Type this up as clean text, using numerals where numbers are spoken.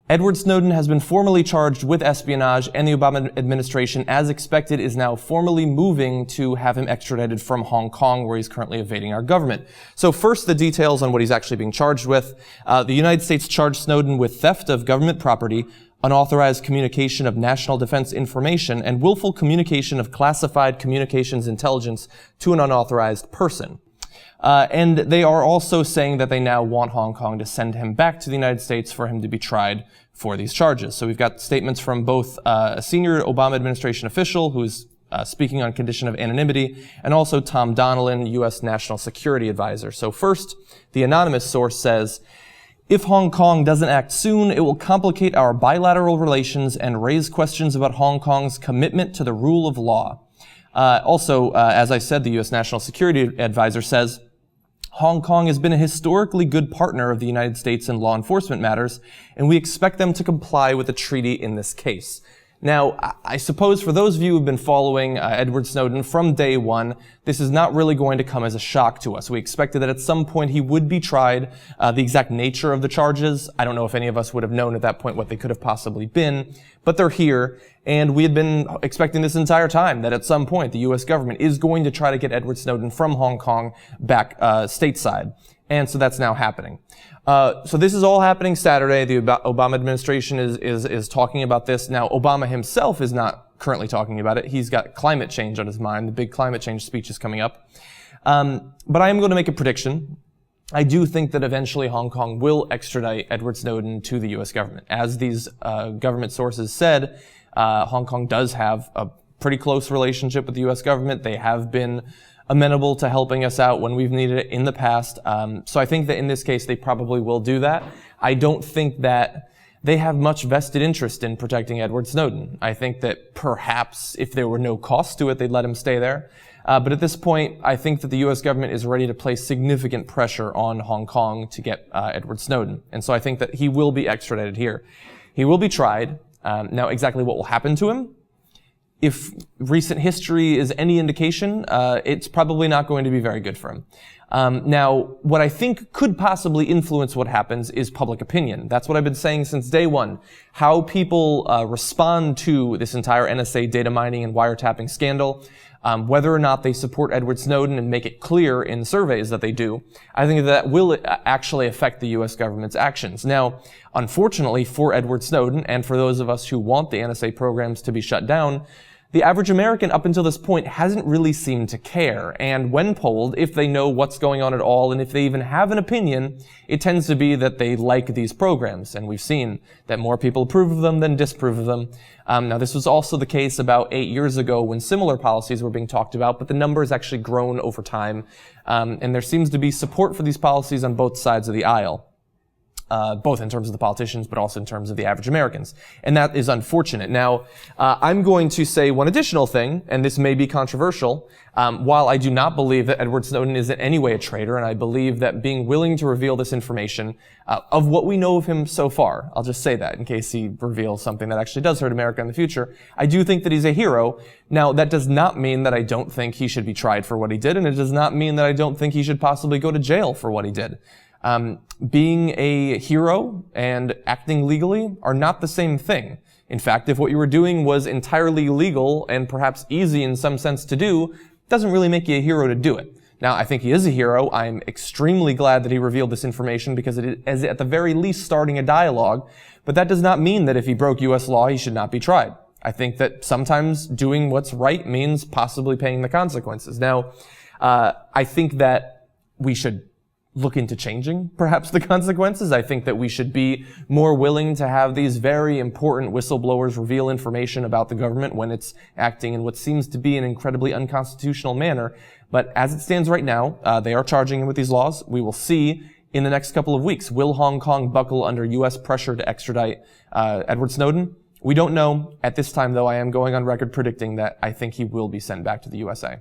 Edward Snowden has been formally charged with espionage, and the Obama administration, as expected, is now formally moving to have him extradited from Hong Kong, where he's currently evading our government. So first, the details on what he's actually being charged with. The United States charged Snowden with theft of government property, unauthorized communication of national defense information, and willful communication of classified communications intelligence to an unauthorized person. And they are also saying that they now want Hong Kong to send him back to the United States for him to be tried for these charges. So we've got statements from both a senior Obama administration official who is speaking on condition of anonymity, and also Tom Donilon, U.S. National Security Advisor. So first, the anonymous source says, "If Hong Kong doesn't act soon, it will complicate our bilateral relations and raise questions about Hong Kong's commitment to the rule of law." As I said, the U.S. National Security Advisor says, "Hong Kong has been a historically good partner of the United States in law enforcement matters, and we expect them to comply with the treaty in this case." Now, I suppose for those of you who have been following Edward Snowden from day one, this is not really going to come as a shock to us. We expected that at some point he would be tried. The exact nature of the charges, I don't know if any of us would have known at that point what they could have possibly been, but they're here, and we had been expecting this entire time that at some point the U.S. government is going to try to get Edward Snowden from Hong Kong back stateside. And so that's now happening. So this is all happening Saturday. The Obama administration is talking about this. Now, Obama himself is not currently talking about it. He's got climate change on his mind. The big climate change speech is coming up. But I am going to make a prediction. I do think that eventually Hong Kong will extradite Edward Snowden to the U.S. government. As these government sources said, Hong Kong does have a pretty close relationship with the U.S. government. They have been amenable to helping us out when we've needed it in the past. So I think that in this case, they probably will do that. I don't think that they have much vested interest in protecting Edward Snowden. I think that perhaps if there were no cost to it, they'd let him stay there. But at this point, I think that the U.S. government is ready to place significant pressure on Hong Kong to get Edward Snowden. And so I think that he will be extradited here. He will be tried. Now, exactly what will happen to him? If recent history is any indication, it's probably not going to be very good for him. Now, what I think could possibly influence what happens is public opinion. That's what I've been saying since day one. How people respond to this entire NSA data mining and wiretapping scandal, whether or not they support Edward Snowden and make it clear in surveys that they do, I think that will actually affect the U.S. government's actions. Now, unfortunately for Edward Snowden and for those of us who want the NSA programs to be shut down, the average American up until this point hasn't really seemed to care. And when polled, if they know what's going on at all, and if they even have an opinion, it tends to be that they like these programs. And we've seen that more people approve of them than disapprove of them. Now, this was also the case about 8 years ago when similar policies were being talked about, but the number has actually grown over time. And there seems to be support for these policies on both sides of the aisle. Both in terms of the politicians, but also in terms of the average Americans. And that is unfortunate. Now, I'm going to say one additional thing, and this may be controversial. While I do not believe that Edward Snowden is in any way a traitor, and I believe that being willing to reveal this information, of what we know of him so far, I'll just say that in case he reveals something that actually does hurt America in the future, I do think that he's a hero. Now, that does not mean that I don't think he should be tried for what he did, and it does not mean that I don't think he should possibly go to jail for what he did. Being a hero and acting legally are not the same thing. In fact, if what you were doing was entirely legal and perhaps easy in some sense to do, it doesn't really make you a hero to do it. Now, I think he is a hero. I'm extremely glad that he revealed this information because it is at the very least starting a dialogue, but that does not mean that if he broke U.S. law, he should not be tried. I think that sometimes doing what's right means possibly paying the consequences. Now, I think that we should look into changing, perhaps, the consequences. I think that we should be more willing to have these very important whistleblowers reveal information about the government when it's acting in what seems to be an incredibly unconstitutional manner. But as it stands right now, they are charging him with these laws. We will see in the next couple of weeks. Will Hong Kong buckle under U.S. pressure to extradite Edward Snowden? We don't know. At this time, though, I am going on record predicting that I think he will be sent back to the USA.